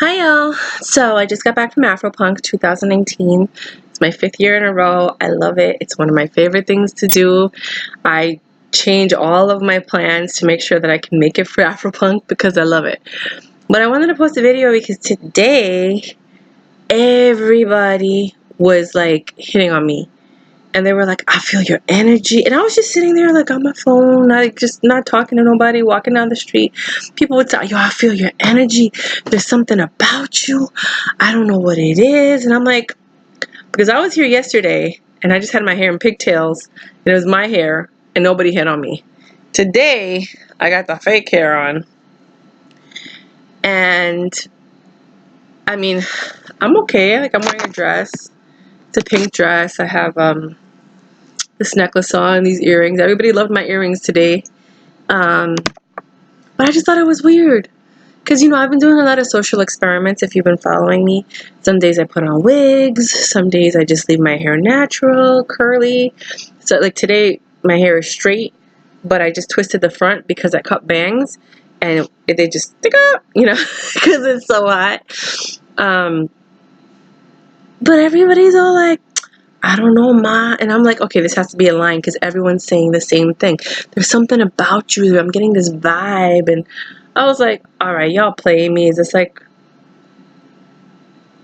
Hi y'all! So I just got back from Afropunk 2019. It's my 5th year in a row. I love it. It's one of my favorite things to do. I change all of my plans to make sure that I can make it for Afropunk because I love it. But I wanted to post a video because today everybody was like hitting on me. And they were like, I feel your energy. And I was just sitting there like on my phone, not talking to nobody, walking down the street. People would say, yo, I feel your energy. There's something about you. I don't know what it is. And I'm like, because I was here yesterday and I just had my hair in pigtails. And it was my hair and nobody hit on me. Today, I got the fake hair on. And I mean, I'm okay. Like, I'm wearing a dress. It's a pink dress. I have this necklace on, these earrings. Everybody loved my earrings today. But I just thought it was weird. Because, I've been doing a lot of social experiments if you've been following me. Some days I put on wigs. Some days I just leave my hair natural, curly. So, like today, my hair is straight, but I just twisted the front because I cut bangs. And they just stick up, because it's so hot. But everybody's all like, I don't know, Ma. And I'm like, okay, this has to be a line because everyone's saying the same thing. There's something about you. I'm getting this vibe. And I was like, all right, y'all playing me. Is this like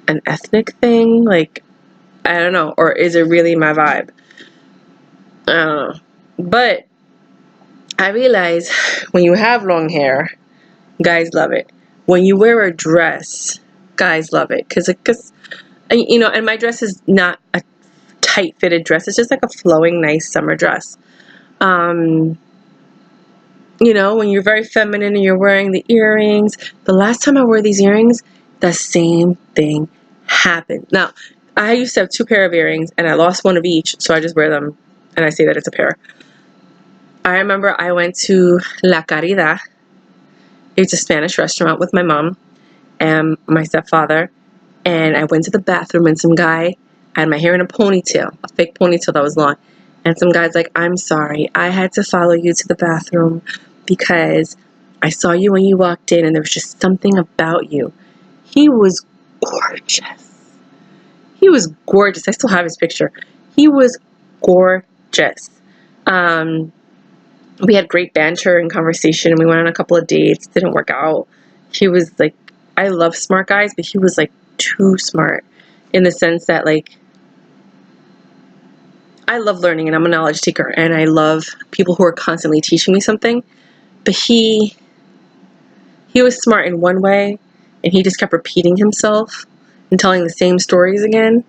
an ethnic thing? Like, I don't know. Or is it really my vibe? I don't know. But I realize when you have long hair, guys love it. When you wear a dress, guys love it. Because, and my dress is not a tight fitted dress. It's just like a flowing, nice summer dress. When you're very feminine and you're wearing the earrings. The last time I wore these earrings, the same thing happened. Now, I used to have 2 pair of earrings and I lost one of each, so I just wear them and I say that it's a pair. I remember I went to La Caridad. It's a Spanish restaurant with my mom and my stepfather, and I went to the bathroom and some guy, I had my hair in a ponytail, a fake ponytail that was long, and some guy's like, I'm sorry, I had to follow you to the bathroom because I saw you when you walked in and there was just something about you. He was gorgeous. He was gorgeous. I still have his picture. He was gorgeous. We had great banter and conversation, and we went on a couple of dates. Didn't work out. He was like, I love smart guys, but he was like too smart in the sense that, like, I love learning and I'm a knowledge seeker and I love people who are constantly teaching me something. But he was smart in one way and he just kept repeating himself and telling the same stories again.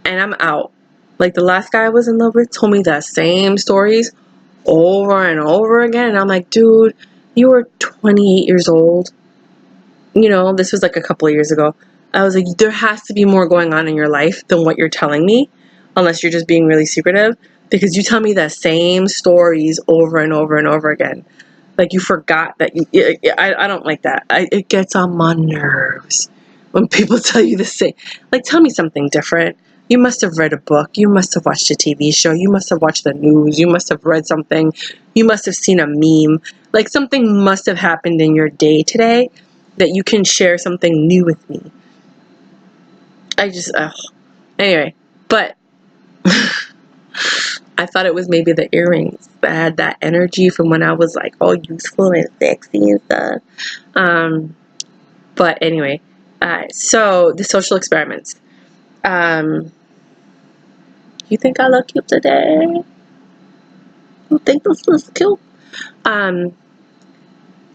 And I'm out. Like, the last guy I was in love with told me the same stories over and over again. And I'm like, dude, you were 28 years old. This was like a couple of years ago. I was like, there has to be more going on in your life than what you're telling me, unless you're just being really secretive, because you tell me the same stories over and over and over again. Like, you forgot that I don't like that. It gets on my nerves when people tell you the same. Like, tell me something different. You must have read a book. You must have watched a TV show. You must have watched the news. You must have read something. You must have seen a meme. Like, something must have happened in your day today that you can share something new with me. Anyway, but I thought it was maybe the earrings that had that energy from when I was like all youthful and sexy and stuff. But anyway, so the social experiments. You think I look cute today? You think this looks cute?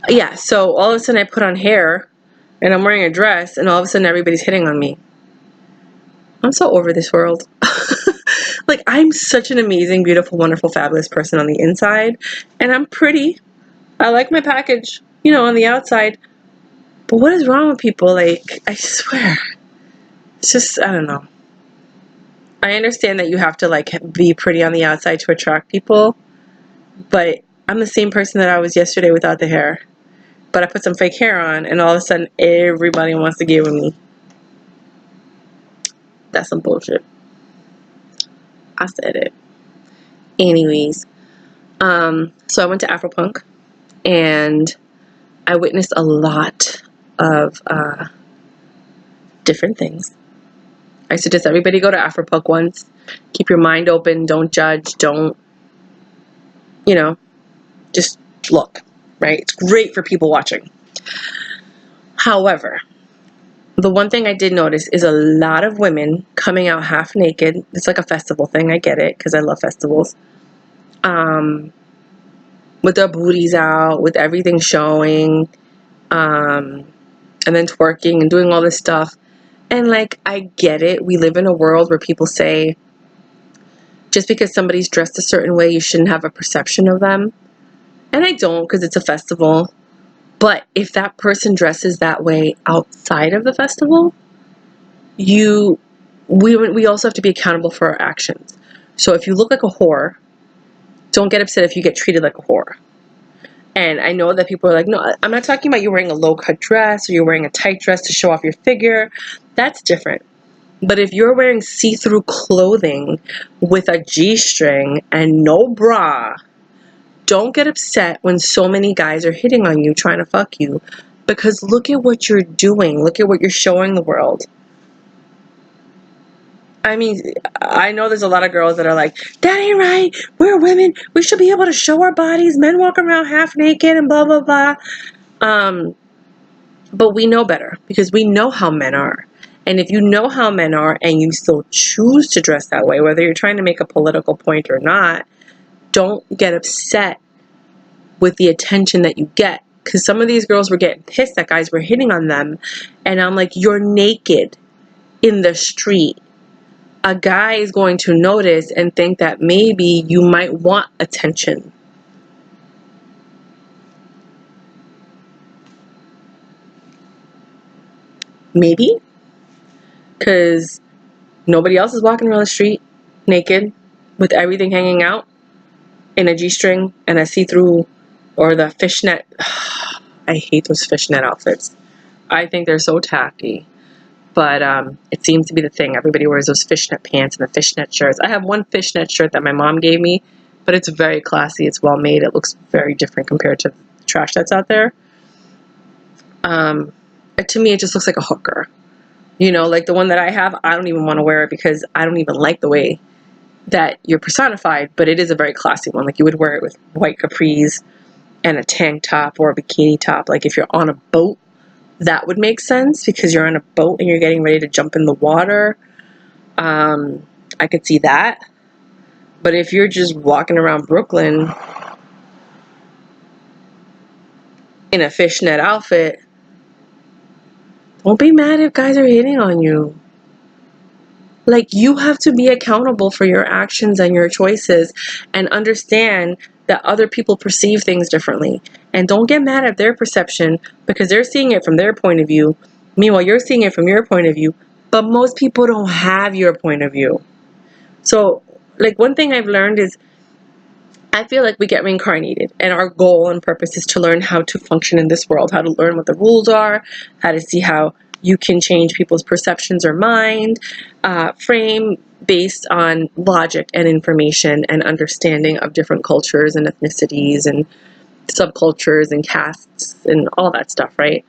Yeah, so all of a sudden I put on hair and I'm wearing a dress and all of a sudden everybody's hitting on me. I'm so over this world. Like, I'm such an amazing, beautiful, wonderful, fabulous person on the inside. And I'm pretty. I like my package, on the outside. But what is wrong with people? Like, I swear. It's just, I don't know. I understand that you have to, like, be pretty on the outside to attract people. But I'm the same person that I was yesterday without the hair. But I put some fake hair on, and all of a sudden, everybody wants to get with me. That's some bullshit. I said it. Anyways. So I went to Afropunk, and I witnessed a lot of different things. I suggest everybody go to Afropunk once. Keep your mind open. Don't judge. Don't, just look, right? It's great for people watching. However, the one thing I did notice is a lot of women coming out half naked. It's like a festival thing. I get it because I love festivals. With their booties out, with everything showing, and then twerking and doing all this stuff. And I get it. We live in a world where people say, just because somebody's dressed a certain way, you shouldn't have a perception of them. And I don't, because it's a festival. But if that person dresses that way outside of the festival, we also have to be accountable for our actions. So if you look like a whore, don't get upset if you get treated like a whore. And I know that people are like, no, I'm not talking about you wearing a low-cut dress or you're wearing a tight dress to show off your figure. That's different. But if you're wearing see-through clothing with a G-string and no bra, don't get upset when so many guys are hitting on you trying to fuck you. Because look at what you're doing. Look at what you're showing the world. I mean, I know there's a lot of girls that are like, that ain't right. We're women. We should be able to show our bodies. Men walk around half naked and blah, blah, blah. But we know better because we know how men are. And if you know how men are and you still choose to dress that way, whether you're trying to make a political point or not, don't get upset with the attention that you get. Because some of these girls were getting pissed that guys were hitting on them. And I'm like, you're naked in the street. A guy is going to notice and think that maybe you might want attention. Maybe. Because nobody else is walking around the street naked with everything hanging out in a G-string and a see-through or the fishnet. I hate those fishnet outfits. I think they're so tacky. But it seems to be the thing. Everybody wears those fishnet pants and the fishnet shirts. I have one fishnet shirt that my mom gave me, but it's very classy. It's well made. It looks very different compared to the trash that's out there. To me, it just looks like a hooker. Like the one that I have, I don't even want to wear it because I don't even like the way that you're personified, but it is a very classy one. Like you would wear it with white capris and a tank top or a bikini top. Like if you're on a boat, that would make sense because you're on a boat and you're getting ready to jump in the water. I could see that. But if you're just walking around Brooklyn in a fishnet outfit, don't be mad if guys are hitting on you. Like, you have to be accountable for your actions and your choices and understand that other people perceive things differently. And don't get mad at their perception because they're seeing it from their point of view. Meanwhile, you're seeing it from your point of view. But most people don't have your point of view. So, one thing I've learned is I feel like we get reincarnated and our goal and purpose is to learn how to function in this world, how to learn what the rules are, how to see how you can change people's perceptions or mind, frame based on logic and information and understanding of different cultures and ethnicities and subcultures and castes and all that stuff, right?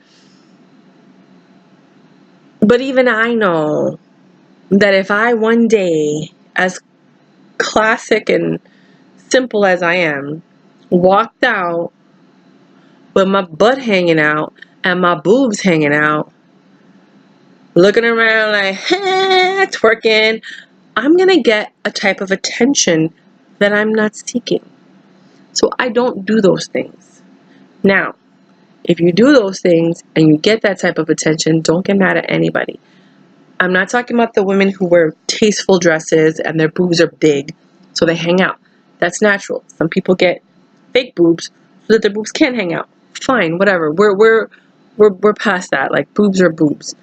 But even I know that if I one day, as classic and simple as I am, walked out with my butt hanging out and my boobs hanging out, looking around like, twerking, I'm going to get a type of attention that I'm not seeking. So I don't do those things. Now, if you do those things and you get that type of attention, don't get mad at anybody. I'm not talking about the women who wear tasteful dresses and their boobs are big, so they hang out. That's natural. Some people get fake boobs so that their boobs can't hang out. Fine, whatever. We're past that. Like, boobs are boobs.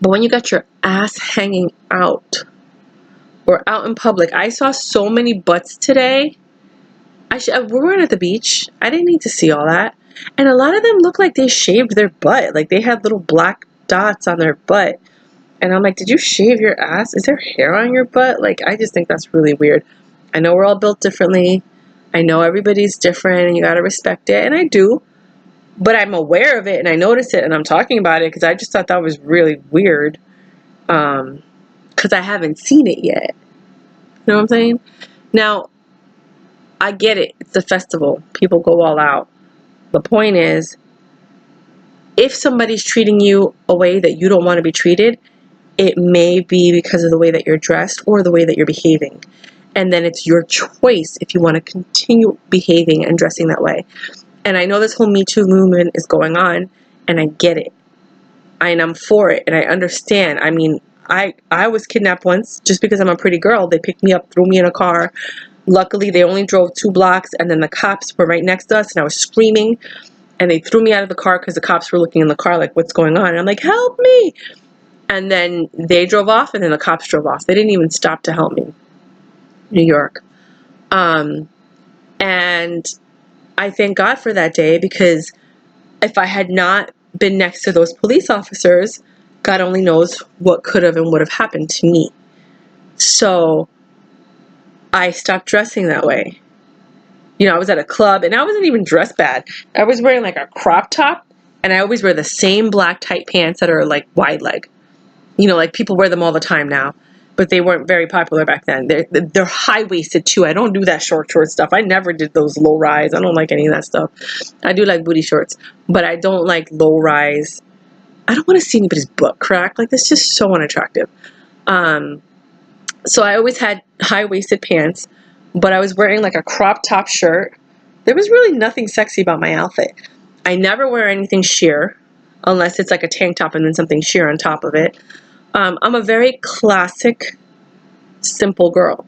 But when you got your ass hanging out or out in public, I saw so many butts today. We weren't at the beach. I didn't need to see all that. And a lot of them looked like they shaved their butt. Like they had little black dots on their butt. And I'm like, did you shave your ass? Is there hair on your butt? Like, I just think that's really weird. I know we're all built differently. I know everybody's different and you got to respect it. And I do. but I'm aware of it and I notice it and I'm talking about it because I just thought that was really weird. Because I haven't seen it yet. You know what I'm saying? Now, I get it. It's a festival. People go all out. The point is, if somebody's treating you a way that you don't want to be treated, it may be because of the way that you're dressed or the way that you're behaving. And then it's your choice if you want to continue behaving and dressing that way. And I know this whole Me Too movement is going on, and I get it. And I'm for it, and I understand. I mean, I was kidnapped once just because I'm a pretty girl. They picked me up, threw me in a car. Luckily, they only drove 2 blocks, and then the cops were right next to us, and I was screaming, and they threw me out of the car because the cops were looking in the car like, what's going on? And I'm like, help me! And then they drove off, and then the cops drove off. They didn't even stop to help me. New York. And I thank God for that day, because if I had not been next to those police officers, God only knows what could have and would have happened to me. So I stopped dressing that way. You know, I was at a club and I wasn't even dressed bad. I was wearing like a crop top, and I always wear the same black tight pants that are like wide leg. You know, like people wear them all the time now, but they weren't very popular back then. They're high-waisted too. I don't do that short stuff. I never did those low rise. I don't like any of that stuff. I do like booty shorts, but I don't like low rise. I don't want to see anybody's butt crack. Like, that's just so unattractive. So I always had high-waisted pants, but I was wearing like a crop top shirt. There was really nothing sexy about my outfit. I never wear anything sheer unless it's like a tank top and then something sheer on top of it. I'm a very classic, simple girl.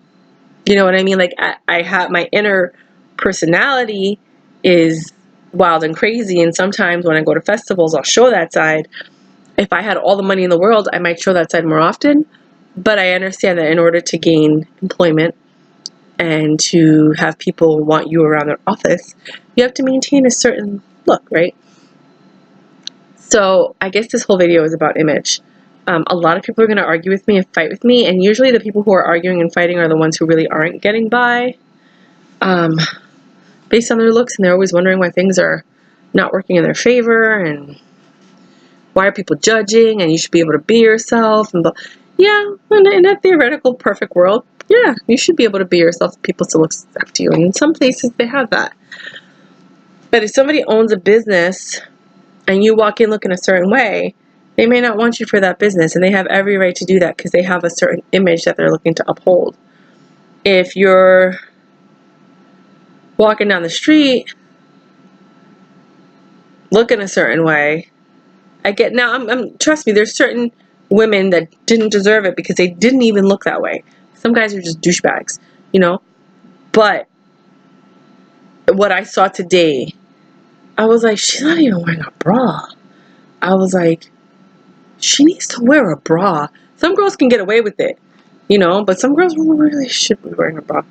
You know what I mean? Like, I have my inner personality is wild and crazy, and sometimes when I go to festivals, I'll show that side. If I had all the money in the world, I might show that side more often. But I understand that in order to gain employment and to have people want you around their office, you have to maintain a certain look, right? So I guess this whole video is about image. A lot of people are going to argue with me and fight with me, and usually the people who are arguing and fighting are the ones who really aren't getting by based on their looks, and they're always wondering why things are not working in their favor, and why are people judging, and you should be able to be yourself. And yeah, in a theoretical perfect world, yeah, you should be able to be yourself. People still accept you, and in some places they have that. But if somebody owns a business and you walk in looking a certain way, they may not want you for that business, and they have every right to do that because they have a certain image that they're looking to uphold. If you're walking down the street looking a certain way, trust me, there's certain women that didn't deserve it because they didn't even look that way. Some guys are just douchebags, you know? But what I saw today, I was like, she's not even wearing a bra. I was like, she needs to wear a bra. Some girls can get away with it, you know, but some girls really should be wearing a bra.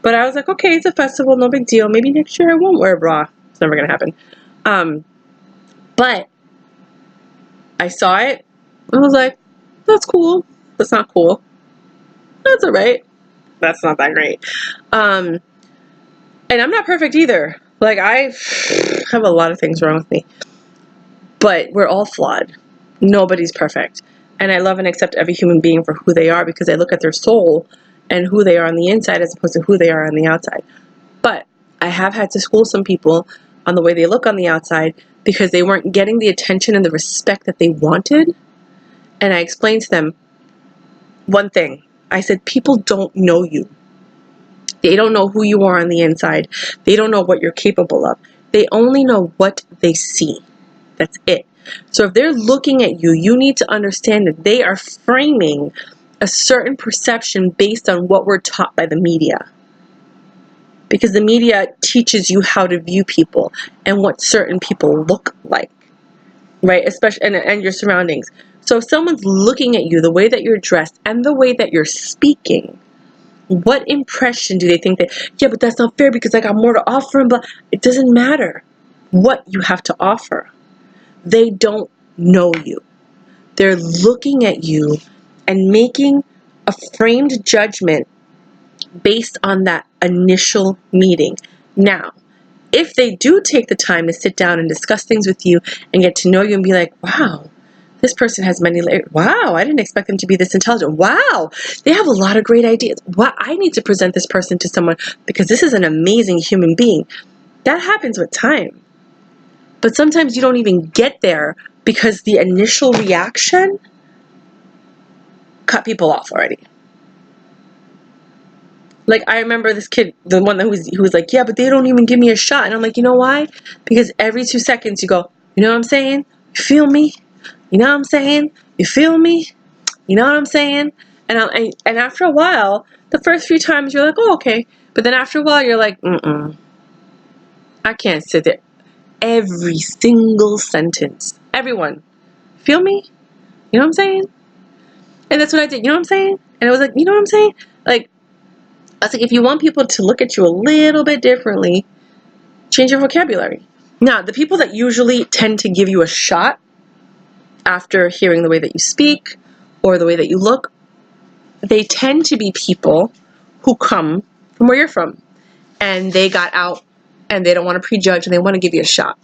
But I was like, okay, it's a festival, no big deal. Maybe next year I won't wear a bra. It's never going to happen. But I saw it. I was like, that's cool. That's not cool. That's all right. That's not that great. And I'm not perfect either. Like, I have a lot of things wrong with me. But we're all flawed. Nobody's perfect. And I love and accept every human being for who they are, because I look at their soul and who they are on the inside as opposed to who they are on the outside. But I have had to school some people on the way they look on the outside because they weren't getting the attention and the respect that they wanted. And I explained to them one thing. I said, people don't know you. They don't know who you are on the inside. They don't know what you're capable of. They only know what they see. That's it. So if they're looking at you, you need to understand that they are framing a certain perception based on what we're taught by the media. Because the media teaches you how to view people and what certain people look like, right? Especially and your surroundings. So if someone's looking at you, the way that you're dressed and the way that you're speaking, what impression do they think that, yeah, but that's not fair because I got more to offer, but it doesn't matter what you have to offer. They don't know you. They're looking at you and making a framed judgment based on that initial meeting. Now, if they do take the time to sit down and discuss things with you and get to know you and be like, wow, this person has many layers. Wow, I didn't expect them to be this intelligent. Wow, they have a lot of great ideas. Wow, I need to present this person to someone because this is an amazing human being. That happens with time. But sometimes you don't even get there because the initial reaction cut people off already. Like, I remember this kid, the one who was like, yeah, but they don't even give me a shot. And I'm like, you know why? Because every 2 seconds you go, you know what I'm saying? You feel me? You know what I'm saying? You feel me? You know what I'm saying? And after a while, the first few times you're like, oh, okay. But then after a while, you're like, I can't sit there. Every single sentence. Everyone. Feel me? You know what I'm saying? And that's what I did. You know what I'm saying? And it was like, you know what I'm saying? Like, I was like, if you want people to look at you a little bit differently, change your vocabulary. Now, the people that usually tend to give you a shot after hearing the way that you speak or the way that you look, they tend to be people who come from where you're from. And they got out and they don't want to prejudge and they want to give you a shot,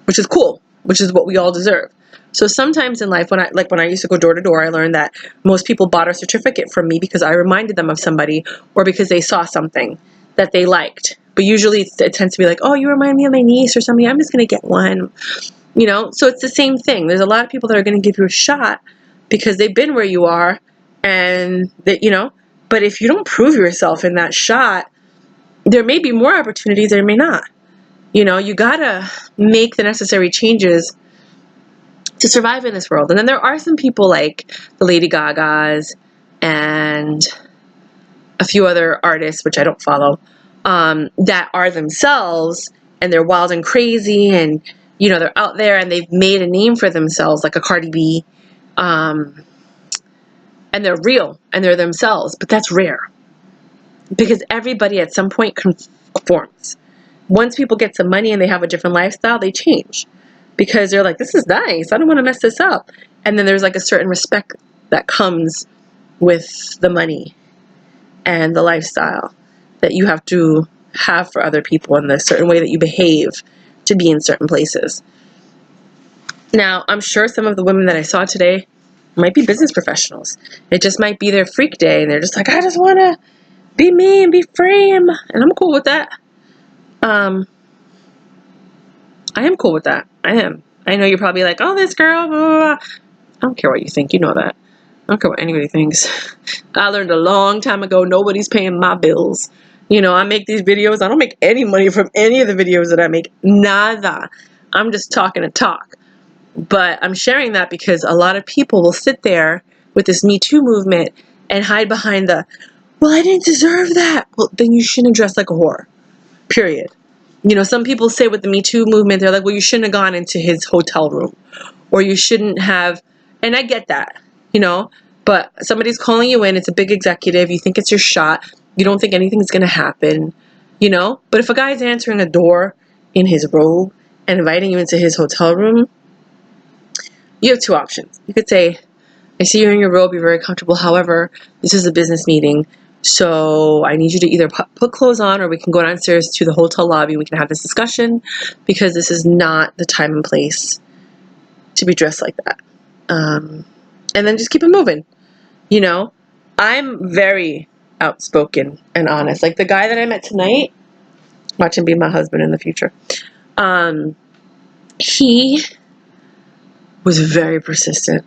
which is cool, which is what we all deserve. So sometimes in life, when I used to go door to door, I learned that most people bought a certificate from me because I reminded them of somebody or because they saw something that they liked. But usually it tends to be like, oh, you remind me of my niece or something. I'm just going to get one. You know, so it's the same thing. There's a lot of people that are going to give you a shot because they've been where you are and that, you know, but if you don't prove yourself in that shot, there may be more opportunities, there may not. You know, you gotta make the necessary changes to survive in this world. And then there are some people like the Lady Gagas and a few other artists, which I don't follow, that are themselves and they're wild and crazy and, you know, they're out there and they've made a name for themselves, like a Cardi B. And they're real and they're themselves, but that's rare because everybody at some point conforms. Once people get some money and they have a different lifestyle, they change because they're like, this is nice. I don't want to mess this up. And then there's like a certain respect that comes with the money and the lifestyle that you have to have for other people and the certain way that you behave to be in certain places. Now, I'm sure some of the women that I saw today might be business professionals. It just might be their freak day and they're just like, I just want to be me and be free. And I'm cool with that. I am cool with that. I am. I know you're probably like, oh, this girl, blah, blah, blah. I don't care what you think. You know that. I don't care what anybody thinks. I learned a long time ago, nobody's paying my bills. You know, I make these videos. I don't make any money from any of the videos that I make. Nada. I'm just talking to talk. But I'm sharing that because a lot of people will sit there with this Me Too movement and hide behind the, well, I didn't deserve that. Well, then you shouldn't dress like a whore. Period. You know, some people say with the Me Too movement, they're like, well, you shouldn't have gone into his hotel room. Or you shouldn't have, and I get that, you know, but somebody's calling you in, it's a big executive, you think it's your shot, you don't think anything's going to happen, you know? But if a guy's answering a door in his robe and inviting you into his hotel room, you have two options. You could say, I see you're in your robe, you're very comfortable, however, this is a business meeting, so I need you to either put clothes on or we can go downstairs to the hotel lobby and we can have this discussion because this is not the time and place to be dressed like that. And then just keep it moving. You know, I'm very outspoken and honest. Like the guy that I met tonight, watch him be my husband in the future. He was very persistent.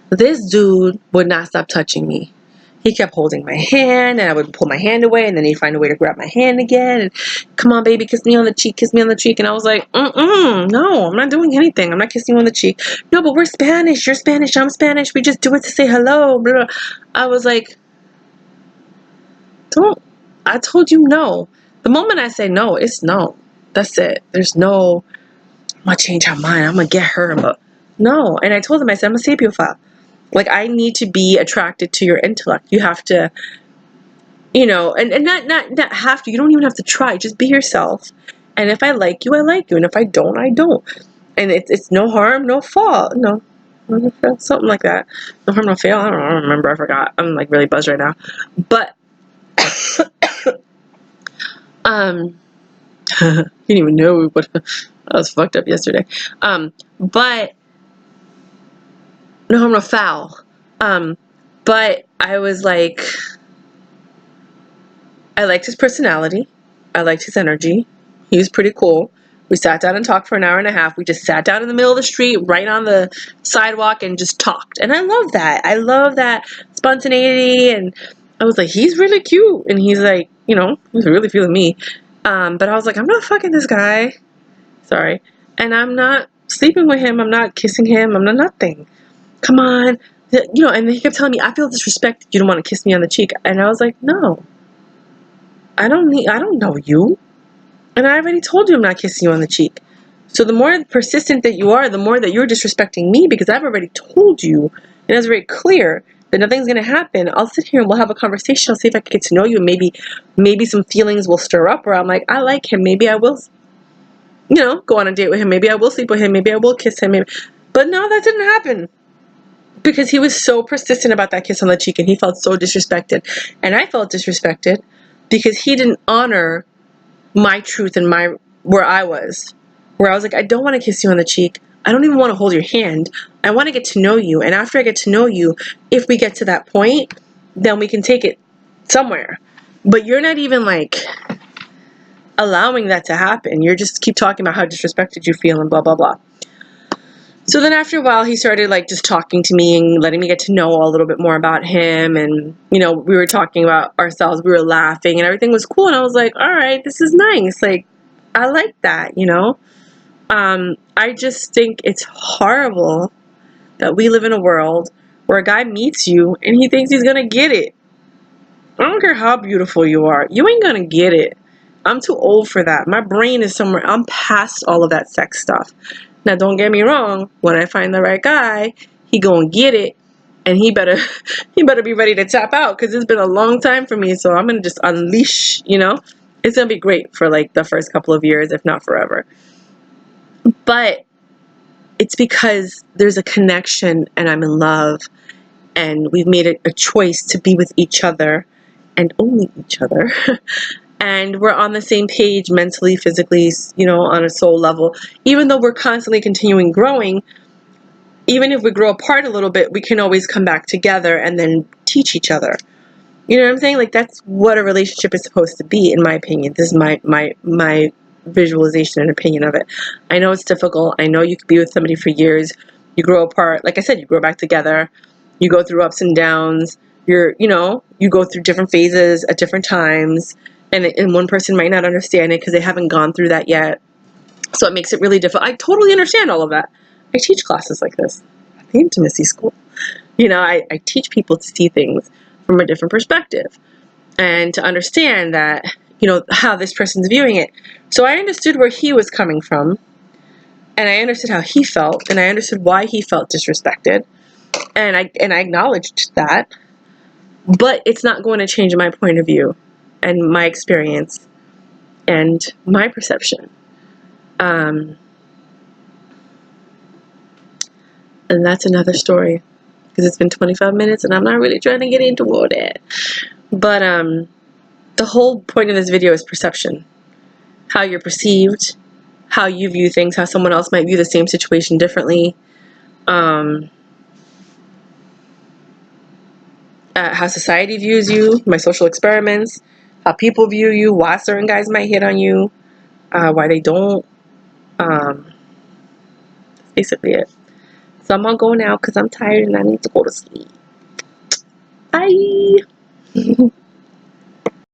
This dude would not stop touching me. He kept holding my hand and I would pull my hand away and then he'd find a way to grab my hand again and come on baby, kiss me on the cheek, kiss me on the cheek. And I was like, no, I'm not doing anything. I'm not kissing you on the cheek. No, but we're Spanish. You're Spanish. I'm Spanish. We just do it to say hello. Blah, blah. I was like, I told you no. The moment I say no, it's no. That's it. There's no, I'm going to change her mind. I'm going to get her. But no. And I told him, I said, I'm a sapiophile. Like, I need to be attracted to your intellect. You have to, you know, and not have to. You don't even have to try. Just be yourself. And if I like you, I like you. And if I don't, I don't. And it's no harm, no fault. No. Something like that. No harm, no fail. I don't know. I don't remember. I forgot. I'm like really buzzed right now. But, Didn't even know what I was fucked up yesterday. But no, I'm not foul. But I was like, I liked his personality. I liked his energy. He was pretty cool. We sat down and talked for an hour and a half. We just sat down in the middle of the street, right on the sidewalk, and just talked. And I love that. I love that spontaneity. And I was like, he's really cute. And he's like, you know, he's really feeling me. But I was like, I'm not fucking this guy. Sorry. And I'm not sleeping with him. I'm not kissing him. I'm not nothing. Come on. You know, and he kept telling me, I feel disrespected. You don't want to kiss me on the cheek. And I was like, no. I don't know you. And I already told you I'm not kissing you on the cheek. So the more persistent that you are, the more that you're disrespecting me, because I've already told you, and it's very clear that nothing's going to happen. I'll sit here and we'll have a conversation. I'll see if I can get to know you. Maybe some feelings will stir up where I'm like, I like him. Maybe I will, you know, go on a date with him. Maybe I will sleep with him. Maybe I will kiss him. But no, that didn't happen. Because he was so persistent about that kiss on the cheek, and he felt so disrespected. And I felt disrespected because he didn't honor my truth and where I was. Where I was like, I don't want to kiss you on the cheek. I don't even want to hold your hand. I want to get to know you. And after I get to know you, if we get to that point, then we can take it somewhere. But you're not even like allowing that to happen. You're just keep talking about how disrespected you feel and blah, blah, blah. So then after a while, he started like just talking to me and letting me get to know a little bit more about him. And, you know, we were talking about ourselves. We were laughing and everything was cool. And I was like, all right, this is nice. Like, I like that, you know? I just think it's horrible that we live in a world where a guy meets you and he thinks he's going to get it. I don't care how beautiful you are. You ain't going to get it. I'm too old for that. My brain is somewhere. I'm past all of that sex stuff. Now, don't get me wrong. When I find the right guy, he gonna get it, and he better be ready to tap out because it's been a long time for me. So I'm gonna just unleash. You know, it's gonna be great for like the first couple of years, if not forever. But it's because there's a connection, and I'm in love, and we've made it a choice to be with each other, and only each other. And we're on the same page mentally, physically, you know, on a soul level. Even though we're constantly continuing growing, even if we grow apart a little bit, we can always come back together and then teach each other. You know what I'm saying? Like, that's what a relationship is supposed to be, in my opinion. This is my visualization and opinion of it. I know it's difficult. I know you could be with somebody for years. You grow apart. Like I said, you grow back together. You go through ups and downs. You go through different phases at different times. And one person might not understand it because they haven't gone through that yet. So it makes it really difficult. I totally understand all of that. I teach classes like this at the intimacy school. You know, I teach people to see things from a different perspective and to understand that, you know, how this person's viewing it. So I understood where he was coming from, and I understood how he felt, and I understood why he felt disrespected, and I acknowledged that. But it's not going to change my point of view and my experience and my perception. And that's another story, because it's been 25 minutes and I'm not really trying to get into all that. But the whole point of this video is perception. How you're perceived, how you view things, how someone else might view the same situation differently. How society views you, my social experiments, how people view you, why certain guys might hit on you, why they don't. That's basically it. So I'm gonna go now because I'm tired and I need to go to sleep. Bye.